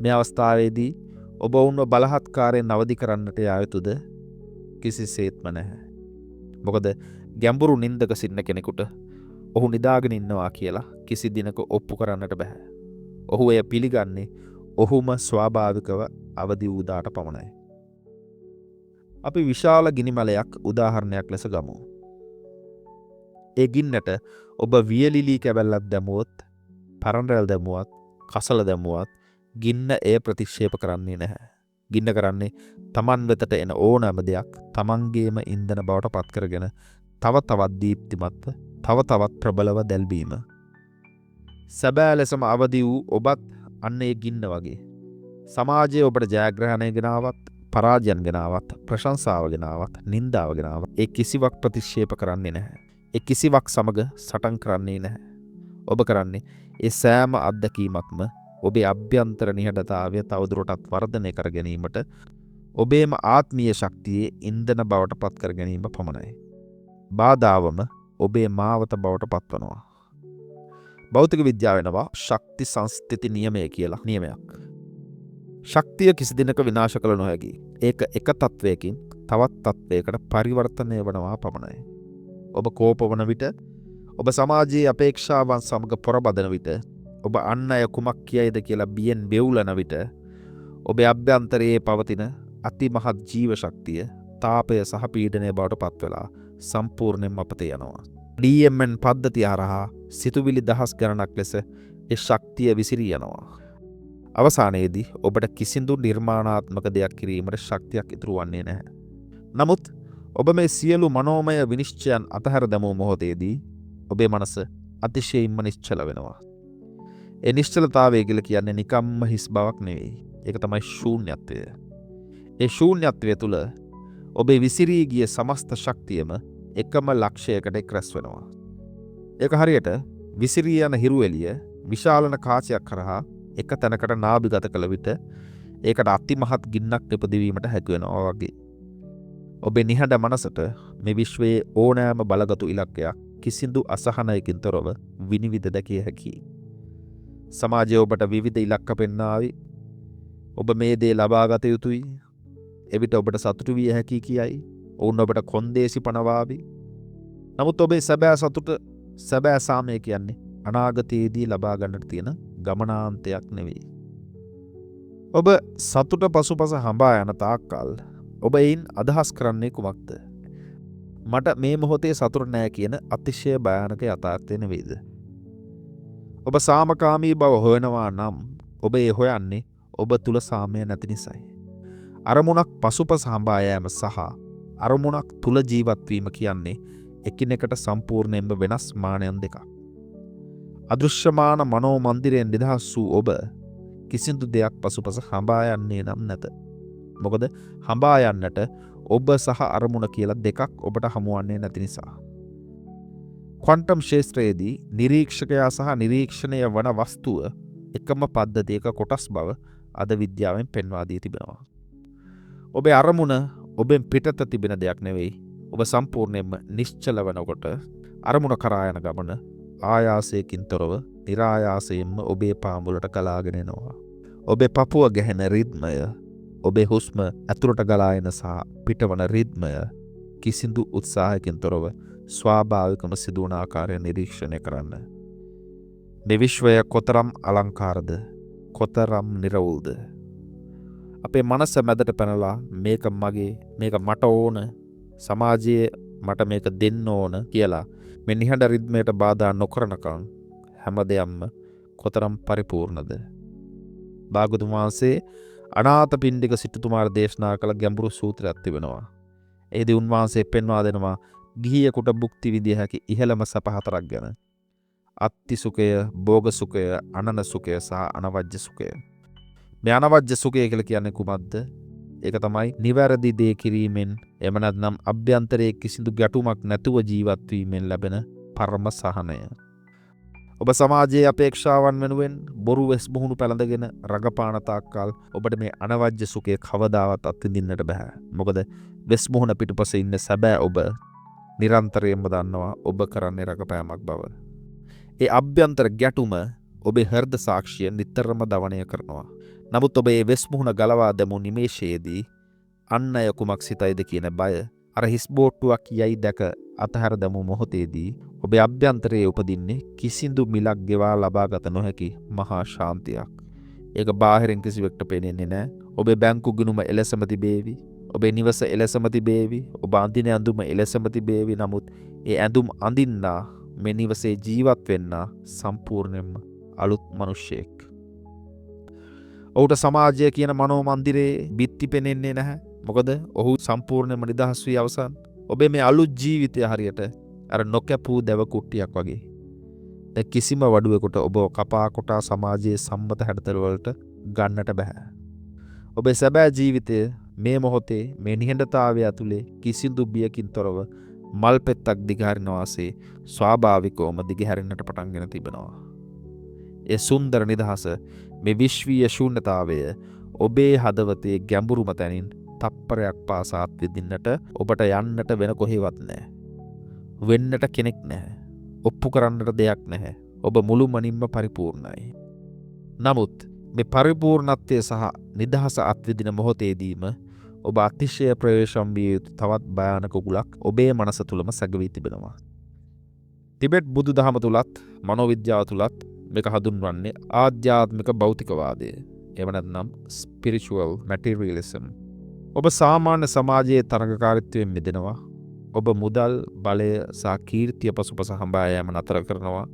මේ අවස්ථාවේදී ඔබ වුන්ව බලහත්කාරයෙන් අවදි කරන්නට යා යුතුද? කිසිසේත්ම නැහැ. මොකද ගැඹුරු නින්දක සිටින කෙනෙකුට ඔහු නිදාගෙන ඉන්නවා කියලා කිසි දිනක ඔප්පු කරන්නට බෑ. ඔහු එය පිළිගන්නේ ඔහුම ස්වාභාවිකව අවදි වූ දාට පමණයි. අපි විශාල ගිනිමලයක් උදාහරණයක් ලෙස ගමු. ඒ ගින්නට ඔබ වියලිලී කැබැල්ලක් දැමුවොත්, පරණරැල් දැමුවත්, කසල දැමුවත් ගින්න එය ප්‍රතික්ෂේප කරන්නේ නැහැ. ගින්න කරන්නේ තමන් වෙතට එන ඕනෑම දෙයක් තමන්ගේම ඉන්ධන බවට පත් කරගෙන තව තවත් දීප්තිමත්ව, තව තවත් ප්‍රබලව දැල්වීම. සැබෑ ලෙසම අවදි වූ ඔබත් අන්න ඒ ගින්න වගේ. සමාජයේ ඔබට ජයග්‍රහණය ගෙනාවත්, පරාජයන් ගෙනාවත්, ප්‍රශංසාව ගෙනාවත්, නින්දාව ගෙනාවත් ඒ කිසිවක් ප්‍රතික්ෂේප කරන්නේ නැහැ. ඒ කිසිවක් සමග සටන් කරන්නේ නැහැ. ඔබ කරන්නේ ඒ සෑම අත්දැකීමක්ම ඔබේ අභ්‍යන්තර නිහඬතාවය තවදුරටත් වර්ධනය කර ගැනීමට, ඔබේම ආත්මීය ශක්තියේ ඉන්ධන බවට පත් කර ගැනීම පමණයි. බාධාවම ඔබේ මාවත බවට පත්වනවා. භෞතික විද්‍යාව වෙනවා ශක්ති සංස්ථිති නියමය කියලා නියමයක්. ශක්තිය කිසි දිනක විනාශ කළ නොහැකි. ඒක එක තත්වයකින් තවත් තත්වයකට පරිවර්තනය වනවා පමණයි. ඔබ කෝප වන විට, ඔබ සමාජයේ අපේක්ෂාවන් සමග පොරබදන විට, ඔබ අන් අය කුමක් කියයිද කියලා බියෙන් බෙවුලන විට, ඔබේ අභ්‍යන්තරයේ පවතින අතිමහත් ජීව ශක්තිය තාපය සහ පීඩනය බවට පත්වෙලා සම්පූර්ණයෙන් අපතේ යනවා. DMN පද්ධතිය හරහා සිතුවිලි දහස් ගණනක් ලෙස ඒ ශක්තිය විසිරී යනවා. අවසානයේදී ඔබට කිසිදු නිර්මාණාත්මක දෙයක් කිරීමට ශක්තියක් ඉතුරු වන්නේ නැහැ. නමුත් ඔබ මේ සියලු මනෝමය විනිශ්චයන් අතහැර දැමූ මොහොතේදී ඔබේ මනස අතිශයින්ම නිශ්චල වෙනවා. ඒ නිශ්චලතාවය කියලා කියන්නේ නිකම්ම හිස් බවක් නෙවෙයි. ඒක තමයි ශූන්‍යත්වය. ඒ ශූන්‍යත්වය තුළ ඔබේ විසිරී ගිය සමස්ත ශක්තියම එකම ලක්ෂයකට එක්රැස් වෙනවා. ඒක හරියට විසිරී යන හිරු එළිය විශාලන කාචයක් කරහා එක තැනකට නාභිගත කළ විට ඒකට අතිමහත් ගින්නක් නිපදවීමට හැකි වෙනවා වගේ. ඔබේ නිහඬ මනසට මේ විශ්වයේ ඕනෑම බලගතු ඉලක්කයක් කිසිදු අසහනයකින් තොරව විනිවිද දැකිය හැකියි. සමාජය ඔබට විවිධ ඉලක්ක පෙන්නාවි. ඔබ මේ දේ ලබාගත යුතුයි. එවිට ඔබට සතුටු විය හැකි කියයි. ඔවුන් ඔබට කොන්දේසි පනවාවි. නමුත් ඔබේ සැබෑ සතුට, සැබෑ සාමය කියන්නේ අනාගතයේදී ලබා ගන්නට තියෙන ගමනාන්තයක් නෙවෙයි. ඔබ සතුට පසුපස හඹා යන තාක්කල් ඔබ එයින් අදහස් කරන්නේ කුමක්ද? මට මේ මොහොතේ සතුට නෑ කියන අතිශය භයානක යථාර්ථය නෙවෙයිද? ඔබ සාමකාමී බව හොයනවා නම් ඔබ ඒ හොයන්නේ ඔබ තුල සාමය නැති නිසායි. අරමුණක් පසුපස හඹා යෑම සහ අරමුණක් තුල ජීවත් වීම කියන්නේ එකිනෙකට සම්පූර්ණයෙන්ම වෙනස් මානයන් දෙකක්. අදෘශ්‍යමාන මනෝ මන්දිරයෙන් නිදහස් වූ ඔබ කිසිදු දෙයක් පසුපස හඹා යන්නේ නම් නැත. මොකද හඹා යන්නට ඔබ සහ අරමුණ කියලා දෙකක් ඔබට හමුවන්නේ නැති නිසා. ක්වන්ටම් ශේෂ්ත්‍රයේදී නිරීක්ෂකයා සහ නිරීක්ෂණය වන වස්තුව එකම පද්ධතියක කොටස් බව අද විද්‍යාවෙන් පෙන්වා දී තිබෙනවා. ඔබේ අරමුණ ඔබෙන් පිටත තිබෙන දෙයක් නෙවෙයි. ඔබ සම්පූර්ණයෙන්ම නිශ්චල වෙනකොට අරමුණ කරා යන ගමන ආයාසයකින් තොරව નિરાයාසයෙන්ම ඔබේ පාමුලට ගලාගෙන එනවා. ඔබේ පපුව ගැහෙන රිද්මය, ඔබේ හුස්ම ඇතුළට ගලා එන සහ පිටවන රිද්මය කිසිදු උත්සාහයකින් තොරව ස්වාභාවිකම සිදුවන ආකාරය නිරීක්ෂණය කරන්න. මේ විශ්වය කොතරම් අලංකාරද, කොතරම් නිරවුල්ද. අපේ මනස මැදට පැනලා මේක මගේ, මේක මට ඕන, සමාජයේ මට මේක දෙන්න ඕන කියලා මේ නිහඬ රිද්මයට බාධා නොකරනකම් හැම දෙයක්ම කොතරම් පරිපූර්ණද. භාගතුන් වහන්සේ අනාථපිණ්ඩික සිටුතුමාට දේශනා කළ ගැඹුරු සූත්‍රයක් තිබෙනවා. එහිදී උන්වහන්සේ පෙන්වා දෙනවා ගිහියෙකුට භුක්ති විඳිය හැකි ඉහළම සැප හතරක් ගැන. අත්ති සුඛය, භෝග සුඛය, අනන සුඛය සහ අනවජ්‍ය සුඛය. මේ අනවජ්‍ය සුඛය කියලා කියන්නේ කුමක්ද? ඒක තමයි නිවැරදි දේ කිරීමෙන්, එහෙම නැත්නම් අභ්‍යන්තරයේ කිසිදු ගැටුමක් නැතුව ජීවත් වීමෙන් ලැබෙන පරම සහනය. ඔබ සමාජයේ අපේක්ෂාවන් වෙනුවෙන් බොරු වෙස් මුහුණු පැළඳගෙන රඟපාන තාක්කල් ඔබට මේ අනවජ්‍ය සුඛය කවදාවත් අත්විඳින්නට බෑ. මොකද වෙස් මුහුණ පිටුපසේ ඉන්න සැබෑ ඔබ නිරන්තරයෙන්ම දන්නවා ඔබ කරන්නේ රඟපෑමක් බව. ඒ අභ්‍යන්තර ගැටුම ඔබේ හෘද සාක්ෂිය නිතරම දවනය කරනවා. නමුත් ඔබ ඒ වෙස් මුහුණ ගලවා දැමු නිමේෂයේදී අන් අය කුමක් සිතයිද කියන බය අර හිස් බෝට්ටුවක් යයි දැක අතහැර දැමු මොහොතේදී ඔබේ අභ්‍යන්තරයේ උපදින්නේ කිසිදු මිලක් ගෙවා ලබාගත නොහැකි මහා ශාන්තියක්. ඒක බාහිරින් කිසිවෙක්ට පේන්නේ නැහැ. ඔබේ බැංකු ගිණුම එලෙසම තිබේවි. ඔබේ නිවස එලෙසම තිබේවි. ඔබ අඳින ඇඳුම එලෙසම තිබේවි. නමුත් ඒ ඇඳුම් අඳින්නා, මේ නිවසේ ජීවත් වෙන්නා සම්පූර්ණයෙන්ම අලුත් මිනිසෙක්. ඔහුට සමාජය කියන මනෝ මන්දිරේ බිත්ති පෙනෙන්නේ නැහැ. මොකද ඔහු සම්පූර්ණයෙන්ම නිදහස් වී අවසන්. ඔබේ මේ අලුත් ජීවිතය හරියට අර නොකැපූ දැව කුට්ටියක් වගේ. දැන් කිසිම වඩුවෙකුට ඔබ කපා කොටා සමාජයේ සම්මත හැඩතලවලට ගන්නට බෑ. ඔබේ සැබෑ ජීවිතය මේ මොහොතේ මේ නිහඬතාවය ඇතුලේ කිසිදු බියකින් තොරව මල් පෙත්තක් දිගහරින වාසේ ස්වාභාවිකවම දිගහැරෙන්නට පටන්ගෙන තිබෙනවා. ඒ සුන්දර නිදහස, මේ විශ්වීය ශූන්‍යතාවය ඔබේ හදවතේ ගැඹුරුම තැනින් තප්පරයක් පාසා අත්විඳින්නට ඔබට යන්නට වෙන කොහෙවත් නැහැ. වෙන්නට කෙනෙක් නැහැ. ඔප්පු කරන්නට දෙයක් නැහැ. ඔබ මුළුමනින්ම පරිපූර්ණයි. නමුත් මේ පරිපූර්ණත්වය සහ නිදහස අත්විඳින මොහොතේදීම ඔබ අතිශය ප්‍රවේශම් විය යුතු තවත් භයානක උගුලක් ඔබේ මනස තුළම සැඟවී තිබෙනවා. ටිබෙට් බුදු දහම තුලත් මනෝවිද්‍යාව තුලත් මේක හඳුන්වන්නේ ආධ්‍යාත්මික භෞතිකවාදය. එහෙම නැත්නම් ස්පිරිචුවල් මැටීරියලිසම්. ඔබ සාමාන්‍ය සමාජයේ තරඟකාරීත්වයෙන් මිදෙනවා. ඔබ මුදල්, බලය සහ කීර්තිය පසුපස හඹා යෑම නතර කරනවා.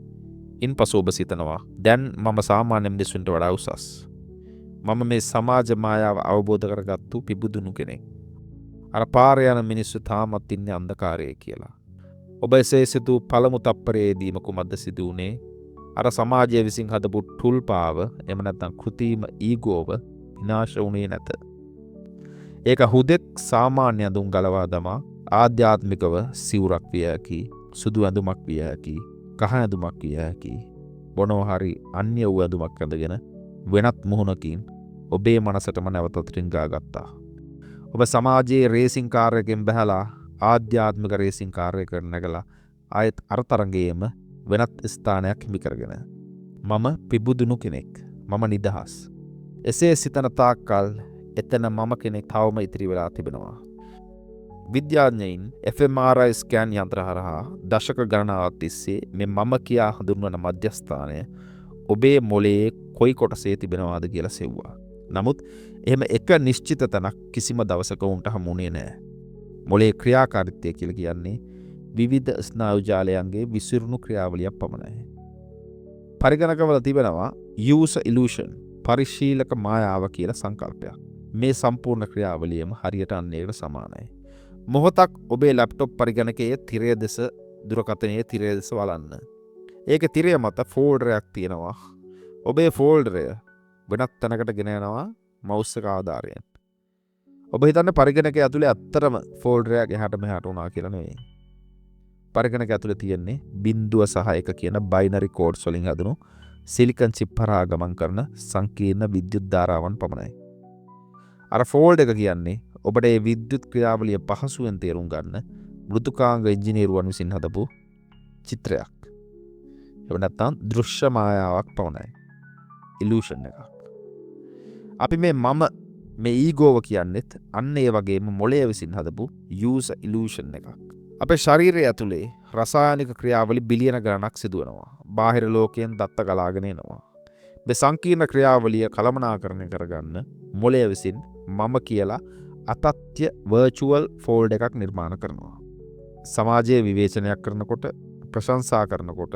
ඉන්පසු ඔබ සිතනවා දැන් මම සාමාන්‍ය මිනිස්සුන්ට වඩා උසස්. මම මේ සමාජ මායාව අවබෝධ කරගත්තු පිබුදුණු කෙනෙක්. අර පාර යන මිනිස්සු තාමත් ඉන්නේ අන්ධකාරයේ කියලා. ඔබ එසේ සිතූ පළමු තප්පරයේදීම කුමක්ද සිදු වුණේ? අර සමාජය විසින් හදපු ටුල්පාව, එහෙම නැත්නම් කෘතිම ඊගෝව විනාශ වුණේ නැත. ඒක හුදෙක් සාමාන්‍ය අඳුම් ගලවා දමා ආධ්‍යාත්මිකව සිවුරක් විය හැකි, සුදු ඇඳුමක් විය හැකි, කහ ඇඳුමක් විය හැකි, මොනවා හරි අන්‍ය වූ ඇඳුමක් ඇඳගෙන වෙනත් මුහුණකින් ඔබේ මනසටම නැවතත් රිංගා ගත්තා. ඔබ සමාජයේ රේසින් කාර් එකෙන් බැහැලා ආධ්‍යාත්මික රේසින් කාර් එකකට නැගලා ආයෙත් අර තරඟයේම වෙනත් ස්ථානයක් හිමි කරගෙන මම පිබුදුණු කෙනෙක්, මම නිදහස්. එසේ සිතන තාක්කල් එතන මම කෙනෙක් තවම ඉතිරි වෙලා තිබෙනවා. විද්‍යාඥයින් fMRI ස්කෑන් යන්ත්‍ර හරහා දශක ගණනාවක් තිස්සේ මේ මම කියා හඳුන්වන මධ්‍යස්ථානය ඔබේ මොළයේ කොයි කොටසේ තිබෙනවාද කියලා සෙව්වා. නමුත් එහෙම එක නිශ්චිත තැනක් කිසිම දවසක උන්ට හමුුනේ නැහැ. මොළයේ ක්‍රියාකාරීත්වය කියලා කියන්නේ විවිධ ස්නායු ජාලයන්ගේ විසිරුණු ක්‍රියාවලියක් පමණයි. පරිගණකවල තිබෙනවා user illusion, පරිශීලක මායාව කියලා සංකල්පයක්. මේ සම්පූර්ණ ක්‍රියාවලියම හරියට අන්නේකට සමානයි. මොහොතක් ඔබේ ලැප්ටොප් පරිගණකයේ තිරය දෙස, දුරකථනයේ තිරය දෙස බලන්න. ඒක තිරය මත ෆෝල්ඩරයක් තියෙනවා. ඔබේ ෆෝල්ඩරය වෙනත් තැනකට ගෙන යනවා මවුස් එක ආධාරයෙන්. ඔබ හිතන්න පරිගණකය ඇතුලේ ඇත්තටම ෆෝල්ඩරයක් එහාට මෙහාට වුණා කියලා නෙවෙයි. පරිගණක ඇතුලේ තියෙන්නේ 0 සහ 1 කියන බයිනරි කෝඩ්ස් වලින් හදනු සිලිකන් චිප් හරහා ගමන් කරන සංකීර්ණ විද්‍යුත් ධාරාවන් පමණයි. අර ෆෝල්ඩ් එක කියන්නේ ඔබට මේ විද්‍යුත් ක්‍රියාවලිය පහසුවෙන් තේරුම් ගන්න මෘදුකාංග ඉංජිනේරුවන් විසින් හදපු චිත්‍රයක්. එහෙම නැත්නම් දෘශ්‍ය මායාවක් පමණයි. ඉලූෂන් එකක්. අපි මේ ඊගෝව කියන්නෙත් අන්න ඒ වගේම මොළය විසින් හදපු යූසර් ඉලූෂන් එකක්. අපේ ශරීරය ඇතුලේ රසායනික ක්‍රියාවලි බිලියන ගණනක් සිදුවනවා. බාහිර ලෝකයෙන් දත්ත ගලාගෙන එනවා. මේ සංකීර්ණ ක්‍රියාවලිය කළමනාකරණය කරගන්න මොළය විසින් මම කියලා අතත්‍ය වර්චුවල් ෆෝල්ඩ් එකක් නිර්මාණ කරනවා. සමාජයේ විවේචනයක් කරනකොට ප්‍රශංසා කරනකොට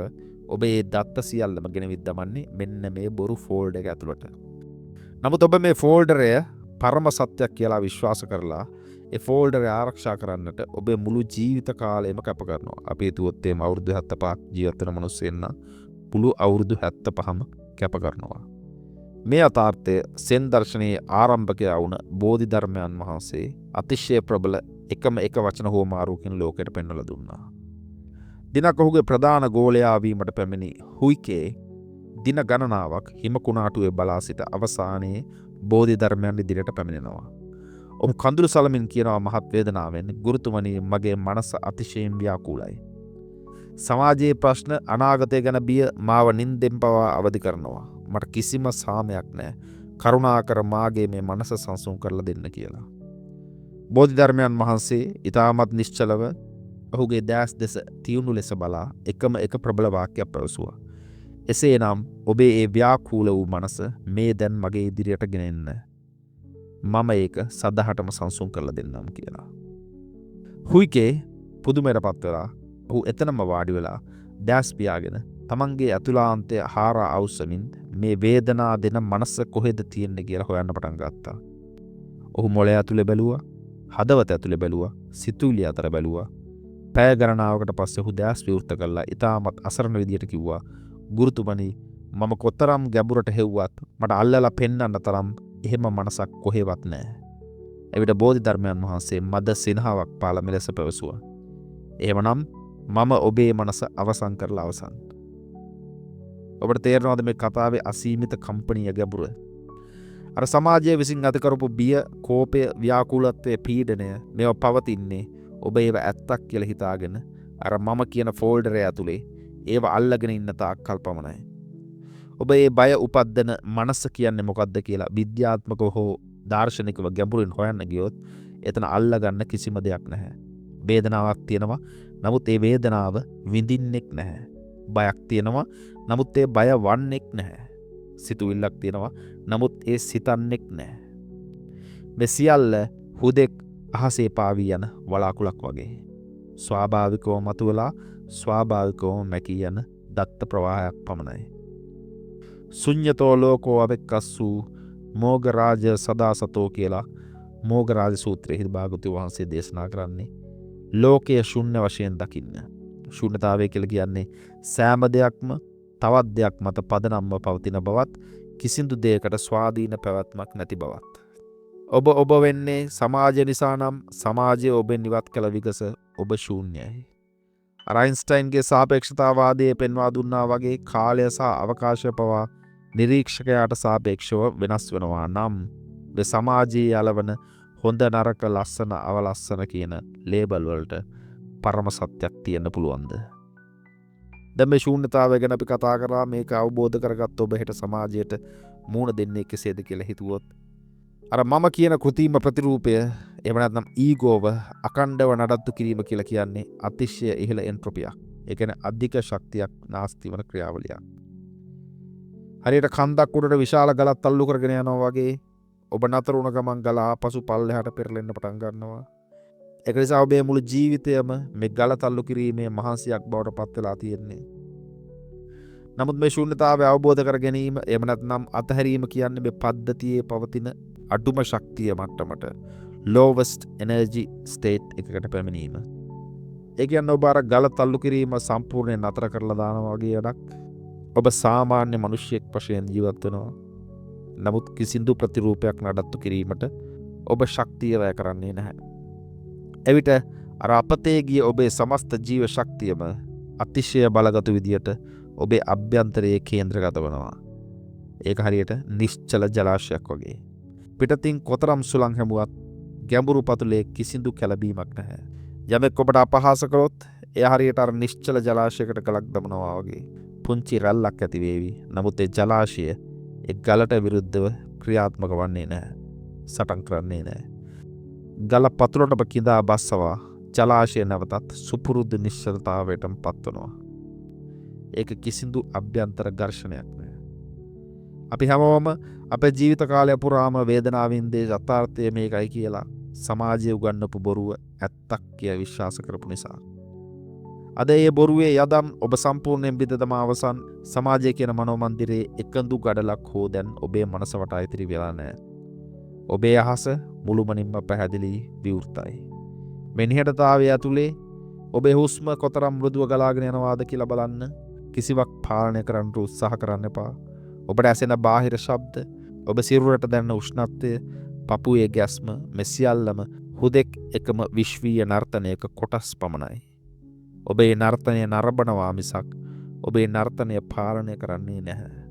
ඔබ මේ දත්ත සියල්ලම ගෙනවිත් දමන්නේ මෙන්න මේ බොරු ෆෝල්ඩ් එක ඇතුළට. නමුත් ඔබ මේ ෆෝල්ඩරය පරම සත්‍යයක් කියලා විශ්වාස කරලා ඒ ෆෝල්ඩරය ආරක්ෂා කරන්නට ඔබේ මුළු ජීවිත කාලයම කැප කරනවා. අපි හිතුවොත් එහම අවුරුදු 75ක් ජීවත් වෙන මිනිස්සු ඉන්න මුළු අවුරුදු 75ම කැප කරනවා. මේ යථාර්ථය සෙන් දර්ශනයේ ආරම්භකයා වුණ බෝධිධර්මයන් වහන්සේ අතිශය ප්‍රබල එකම එක වචන හුවමාරුවකින් ලෝකයට පෙන්වලා දුන්නා. දිනක් ඔහුගේ ප්‍රධාන ගෝලයා වීමට පැමිණි හුයිකේ දින ගණනාවක් හිම කුණාටුවේ බලා සිට අවසානයේ බෝධිධර්මයන් ඉදිරියට පැමිණෙනවා. ඔහු කඳුළු සලමින් කියනවා මහත් වේදනාවෙන්, ගුරුතුමනි, මගේ මනස අතිශයින් ව්‍යාකූලයි. සමාජයේ ප්‍රශ්න, අනාගතය ගැන බිය මාව නින්දෙන් පවා අවදි කරනවා. මට කිසිම සාමයක් නැහැ. කරුණාකර මාගේ මේ මනස සංසුන් කරලා දෙන්න කියලා. බෝධිධර්මයන් වහන්සේ ඊටමත් නිශ්චලව ඔහුගේ දැස් දෙස තියුණු ලෙස බලා එකම එක ප්‍රබල වාක්‍යයක් පැවසුවා. එසේනම් ඔබේ ඒ ව්‍යාකූල වූ මනස මේ දැන් මගේ ඉදිරියට ගෙන එන්න. මම ඒක සදහටම සංසුන් කරලා දෙන්නම් කියලා. හුයිකේ පුදුමයටපත් වෙලා ඔහු එතනම වාඩි වෙලා දැස් පියාගෙන තමන්ගේ ඇතුළාන්තය හාරා අවුස්සමින් මේ වේදනා දෙන මනස කොහෙද තියෙන්නේ කියලා හොයන්න පටන් ගත්තා. ඔහු මොළය ඇතුලේ බැලුවා, හදවත ඇතුලේ බැලුවා, සිතුවිලි අතර බැලුවා. පැය ගණනාවකට පස්සේ ඔහු දැස් විවෘත කළා. ඊටමත් අසරණ විදියට කිව්වා, ගුරුතුමනි, මම කොතරම් ගැඹුරට හෙව්වත් මට අල්ලලා පෙන්වන්න තරම් එහෙම මනසක් කොහෙවත් නැහැ. එවිට බෝධිධර්මයන් වහන්සේ මද සිනහාවක් පාලා මෙලෙස පැවසුවා. එහෙමනම් මම ඔබේ මනස අවසන් කරලා අවසන්. ඔබට තේරෙනවද මේ කතාවේ අසීමිත කම්පනීය ගැඹුර? අර සමාජයේ විසින් ඇති කරපු බිය, කෝපය, ව්‍යාකූලත්වයේ පීඩනය මේව පවතින්නේ ඔබ ඒව ඇත්තක් කියලා හිතාගෙන අර මම කියන ෆෝල්ඩරය ඇතුලේ ඒව අල්ලගෙන ඉන්න තාක් කල් පමණයි. ඔබ ඒ බය උපද්දන මනස කියන්නේ මොකද්ද කියලා විද්‍යාත්මකව හෝ දාර්ශනිකව ගැඹුරින් හොයන්න ගියොත් එතන අල්ලගන්න කිසිම දෙයක් නැහැ. වේදනාවක් තියෙනවා, නමුත් ඒ වේදනාව විඳින්නෙක් නැහැ. බයක් තියෙනවා, නමුත් ඒ බය වන්නෙක් නැහැ. සිතුවිල්ලක් තියෙනවා, නමුත් ඒ සිතන්නෙක් නැහැ. මේ සියල්ල හුදෙක් අහසේ පාවී යන වලාකුළක් වගේ. ස්වාභාවිකව මතුවලා ස්වාභාවිකව මැකී යන දත්ත ප්‍රවාහයක් පමණයි. ශුඤ්ඤතෝ ලෝකෝ අවෙක්කස්සු මෝගරාජ සදාසතෝ කියලා මෝගරාජ සූත්‍රයේ භාගතුන් වහන්සේ දේශනා කරන්නේ ලෝකයේ ශුන්‍ය වශයෙන් දකින්න. ශුන්‍යතාවය කියලා කියන්නේ සෑම දෙයක්ම තවත් දෙයක් මත පදනම්ව පවතින බවත්, කිසිදු දෙයකට ස්වාධීන පැවැත්මක් නැති බවත්. ඔබ වෙන්නේ සමාජය නිසා නම් සමාජය ඔබෙන් ඉවත් කළ විගස ඔබ ශූන්‍යයි. අයින්ස්ටයින්ගේ සාපේක්ෂතාවාදයේ පෙන්වා දුන්නා වගේ කාලය සහ අවකාශය පවා නිරීක්ෂකයාට සාපේක්ෂව වෙනස් වෙනවා නම් සමාජයේ යලවන හොඳ නරක ලස්සන අවලස්සන කියන ලේබල් වලට පරම සත්‍යයක් තියෙන්න පුළුවන්ද? දැන් මේ ශූන්‍යතාවය ගැන අපි කතා කරා. මේක අවබෝධ කරගත්ත ඔබ හෙට සමාජයට මූණ දෙන්නේ කෙසේද කියලා හිතුවොත් අර මම කියන කෘතිම ප්‍රතිරූපය, එහෙම නැත්නම් ඊගෝව අකණ්ඩව නඩත්තු කිරීම කියලා කියන්නේ අතිශය ඉහළ එන්ට්‍රොපියක්. ඒ කියන්නේ අධික ශක්තියක් නාස්ති වන ක්‍රියාවලියක්. හරියට කන්දක් උඩට විශාල ගලක් තල්ලු කරගෙන යනවා වගේ ඔබ නතර වුණ ගමන් ගල ආපසු පල්ලෙහාට පෙරලෙන්න පටන් ගන්නවා. ඒක නිසා ඔබේ මුළු ජීවිතයම මේ ගල තල්ලු කිරීමේ මහන්සියක් බවට පත් වෙලා තියෙන්නේ. නමුත් මේ ශූන්‍යතාවය අවබෝධ කර ගැනීම, එහෙම නැත්නම් අතහැරීම කියන්නේ මේ පද්ධතියේ පවතින අඩුම ශක්තිය මට්ටමට lowest energy state එකකට පැමිණීම. ඒ කියන්නේ ඔබ අර ගල තල්ලු කිරීම සම්පූර්ණයෙන් නතර කරලා දානවා වගේ වැඩක්. ඔබ සාමාන්‍ය මිනිසෙක් වශයෙන් ජීවත් වෙනවා. නමුත් කිසිදු ප්‍රතිරූපයක් නඩත්තු කිරීමට ඔබ ශක්තිය වැය කරන්නේ නැහැ. එවිට අර අපතේ ගිය ඔබේ සමස්ත ජීව ශක්තියම අතිශය බලගත විදියට ඔබේ අභ්‍යන්තරයේ කේන්ද්‍රගත වෙනවා. ඒක හරියට නිශ්චල ජලාශයක් වගේ. පිටතින් කොතරම් සුළං හැමුවත් ගැඹුරු පතුලේ කිසිදු කැළඹීමක් නැහැ. යමෙක් ඔබට අපහාස කළොත් එය හරියට අර නිශ්චල ජලාශයකට ගලක් දමනවා වගේ පුංචි රැල්ලක් ඇති වේවි. නමුත් ඒ ජලාශය ඒ ගලට විරුද්ධව ක්‍රියාත්මක වන්නේ නැහැ. සටන් කරන්නේ නැහැ. ගල පතුලටම කිඳා බස්සවා ජලාශය නැවතත් සුපුරුදු නිශ්චලතාවයටම පත්වනවා. ඒක කිසිදු අභ්‍යන්තර ඝර්ෂණයක් නෑ. අපි හැමෝම අපේ ජීවිත කාලය පුරාම වේදනාවින්දේ යථාර්ථය මේකයි කියලා සමාජය උගන්වපු බොරුව ඇත්තක් කිය විශ්වාස කරපු නිසා. අද ඒ බොරුවේ යදම් ඔබ සම්පූර්ණයෙන් බිඳ දමා අවසන් සමාජය කියන මනෝමන්දිරයේ එකඳු ගඩලක් හෝ දැන් ඔබේ මනස වටා ඉතිරි වෙලා නැහැ. ඔබේ අහස මුළුමනින්ම පැහැදිලි විවෘතයි. මෙනිහටතාවය ඇතුලේ ඔබේ හුස්ම කොතරම් මෘදුව ගලාගෙන යනවාද කියලා බලන්න. කිසිවක් පාලනය කරන්න උත්සාහ කරන්න එපා. ඔබට ඇසෙන බාහිර ශබ්ද, ඔබ සිරුරට දැනෙන උෂ්ණත්වය, පපුවේ ගැස්ම මේ සියල්ලම හුදෙක් එකම විශ්වීය නර්තනයක කොටස් පමණයි. ඔබේ නර්තනය නරඹනවා මිසක් ඔබේ නර්තනය පාලනය කරන්නේ නැහැ.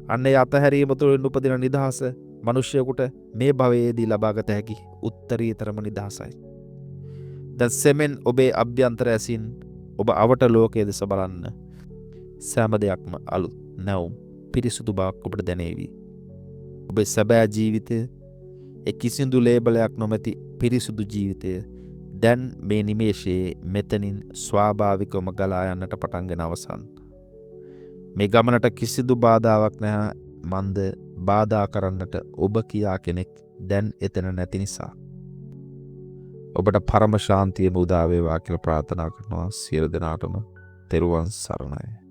අන්නේ අතහැරීම තුළින් උපදින නිදහස මනුෂ්‍යයෙකුට මේ භවයේදී ලබාගත හැකි උත්තරීතරම නිදහසයි. දැන් සෙමෙන් ඔබේ අභ්‍යන්තර ඇසින් ඔබ අවට ලෝකයේ දෙස බලන්න. සෑම දෙයක්ම අලුත්, නැවුම්, පිරිසුදු බවක් ඔබට දැනේවි. ඔබේ සැබෑ ජීවිතය, ඒ කිසිදු ලේබලයක් නොමැති පිරිසුදු ජීවිතය දැන් මේ නිමේෂයේ මෙතනින් ස්වාභාවිකවම ගලා යන්නට පටන්ගෙන අවසන්. මේ ගමනට කිසිදු බාධාවක් නැහැ. මන්ද බාධා කරන්නට ඔබ කියා කෙනෙක් දැන් එතන නැති නිසා. ඔබට පරම ශාන්තියම උදා වේවා කියලා ප්‍රාර්ථනා කරනවා. සියලු දෙනාටම තෙරුවන් සරණයි.